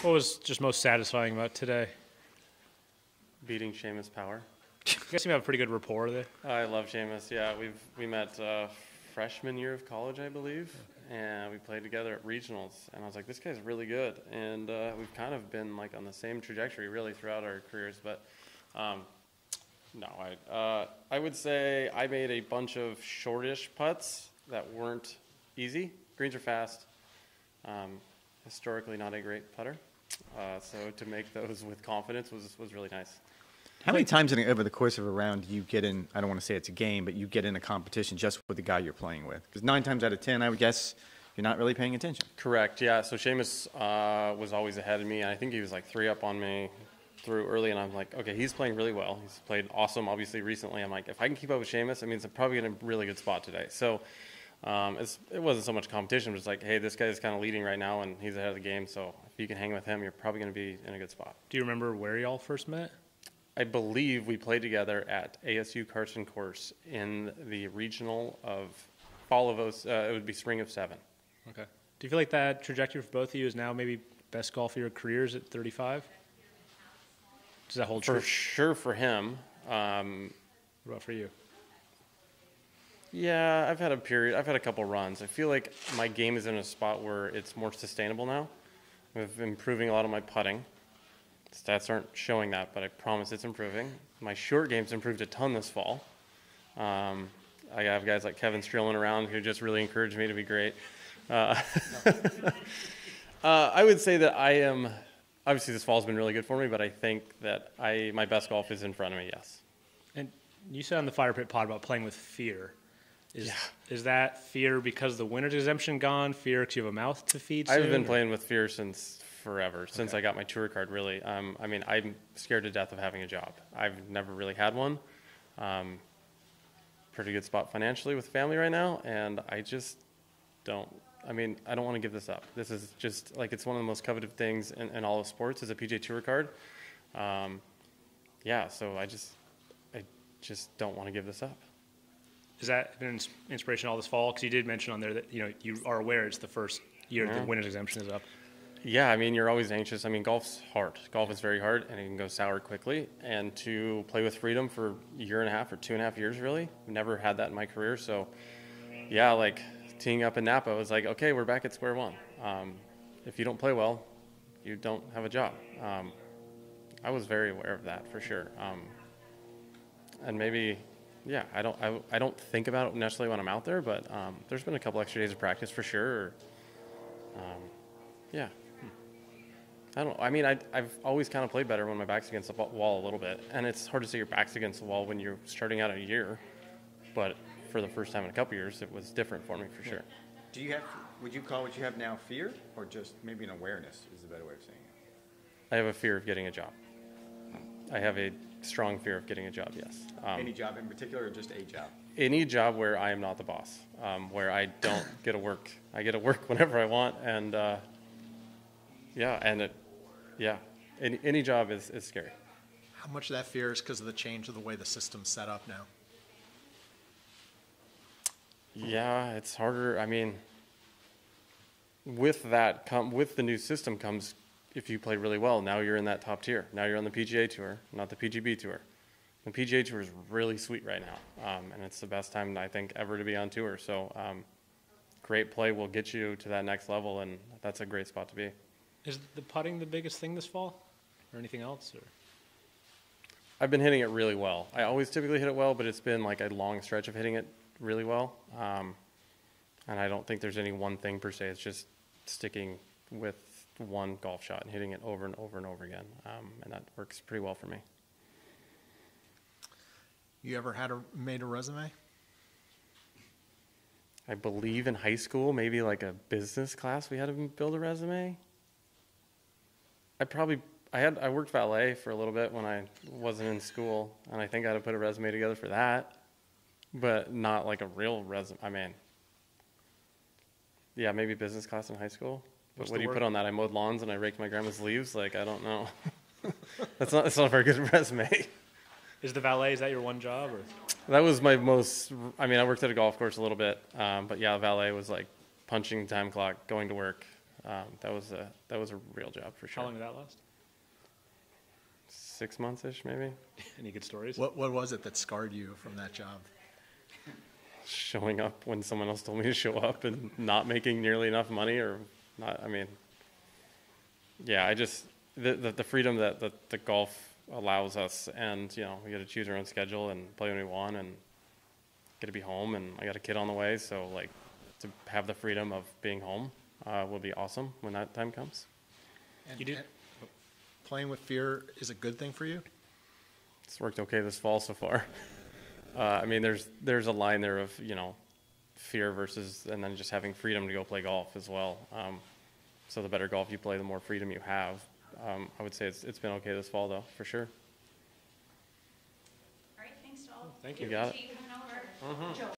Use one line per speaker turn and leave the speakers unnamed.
What was just most satisfying about today?
Beating Seamus Power.
You guys seem to have a pretty good rapport there.
I love Seamus. Yeah, we met freshman year of college, I believe, and we played together at regionals. And I was like, this guy's really good. And we've kind of been like on the same trajectory really throughout our careers. But no, I would say I made a bunch of shortish putts that weren't easy. Greens are fast. Historically, not a great putter. So to make those with confidence was really nice.
How many times over the course of a round do you get in, I don't want to say it's a game, but you get in a competition just with the guy you're playing with? Because 9 times out of 10, I would guess you're not really paying attention.
Correct, yeah. So Seamus was always ahead of me. I think he was like 3 up on me through early, and I'm like, okay, he's playing really well. He's played awesome, obviously, recently. I'm like, if I can keep up with Seamus, it means I'm probably in a really good spot today. So it wasn't so much competition. It was like, hey, this guy's kind of leading right now, and he's ahead of the game. So if you can hang with him, you're probably going to be in a good spot.
Do you remember where y'all first met?
I believe we played together at ASU Carson Course in the regional of fall of it would be spring of 7.
Okay. Do you feel like that trajectory for both of you is now maybe best golf of your careers at 35? Does that hold true?
For sure for him.
What about for you?
Yeah, I've had a couple runs. I feel like my game is in a spot where it's more sustainable now. I'm improving a lot of my putting. Stats aren't showing that, but I promise it's improving. My short game's improved a ton this fall. I have guys like Kevin Streelman around who just really encouraged me to be great. I would say that I am, obviously this fall's been really good for me, but I think that my best golf is in front of me, yes.
And you said on the Fire Pit pod about playing with fear. Is that fear because the winner's exemption gone? Fear because you have a mouth to feed soon?
I've been playing with fear since forever, since I got my tour card, really. I mean, I'm scared to death of having a job. I've never really had one. Pretty good spot financially with family right now, and I just don't want to give this up. This is just, like, it's one of the most coveted things in all of sports is a PGA Tour card. Yeah, so I just don't want to give this up.
Has that been inspiration all this fall? Because you did mention on there that, you are aware it's the first year the winner's exemption is up.
Yeah, I mean, you're always anxious. I mean, golf's hard. Golf is very hard, and it can go sour quickly. And to play with freedom for a year and a half or 2.5 years, really, I've never had that in my career. So, yeah, like teeing up in Napa, it was like, okay, we're back at square one. If you don't play well, you don't have a job. I was very aware of that for sure. And maybe, yeah, I don't think about it necessarily when I'm out there, but there's been a couple extra days of practice for sure. Yeah. I've always kind of played better when my back's against the wall a little bit. And it's hard to say your back's against the wall when you're starting out a year. But for the first time in a couple years, it was different for me for sure.
Would you call what you have now fear, or just maybe an awareness is the better way of saying it?
I have a fear of getting a job. I have a strong fear of getting a job, yes.
Any job in particular, or just a job?
Any job where I am not the boss, where I don't get to work. I get to work whenever I want, and any job is scary.
How much of that fear is because of the change of the way the system's set up now?
Yeah, it's harder. I mean, with the new system comes, if you play really well, now you're in that top tier. Now you're on the PGA Tour, not the PGB Tour. The PGA Tour is really sweet right now, and it's the best time, I think, ever to be on tour. So great play will get you to that next level, and that's a great spot to be.
Is the putting the biggest thing this fall, or anything else? Or?
I've been hitting it really well. I always typically hit it well, but it's been like a long stretch of hitting it really well. And I don't think there's any one thing per se. It's just sticking with one golf shot and hitting it over and over and over again. And that works pretty well for me.
You ever made a resume?
I believe in high school, maybe like a business class, we had to build a resume. I worked valet for a little bit when I wasn't in school, and I think I had to put a resume together for that, but not like a real resume. I mean, yeah, maybe business class in high school. But what do you put on that? I mowed lawns and I raked my grandma's leaves? Like, I don't know. That's not a very good resume.
Is the valet, is that your one job? Or?
That was my most, I worked at a golf course a little bit, but yeah, valet was like punching the time clock, going to work, That was a real job for sure.
How long did that last?
6 months-ish, maybe.
Any good stories?
What was it that scarred you from that job?
Showing up when someone else told me to show up and not making nearly enough money, or not. I mean, yeah, I just the freedom that the golf allows us, and you know, we got to choose our own schedule and play when we want, and get to be home. And I got a kid on the way, so like to have the freedom of being home will be awesome when that time comes.
And,
You did-
and playing with fear is a good thing for you?
It's worked okay this fall so far. I mean, there's a line there of, you know, fear versus, and then just having freedom to go play golf as well. So the better golf you play, the more freedom you have. I would say it's been okay this fall though, for sure.
All right, thanks to all.
Thank
You
you.
got it.
Appreciate you coming over.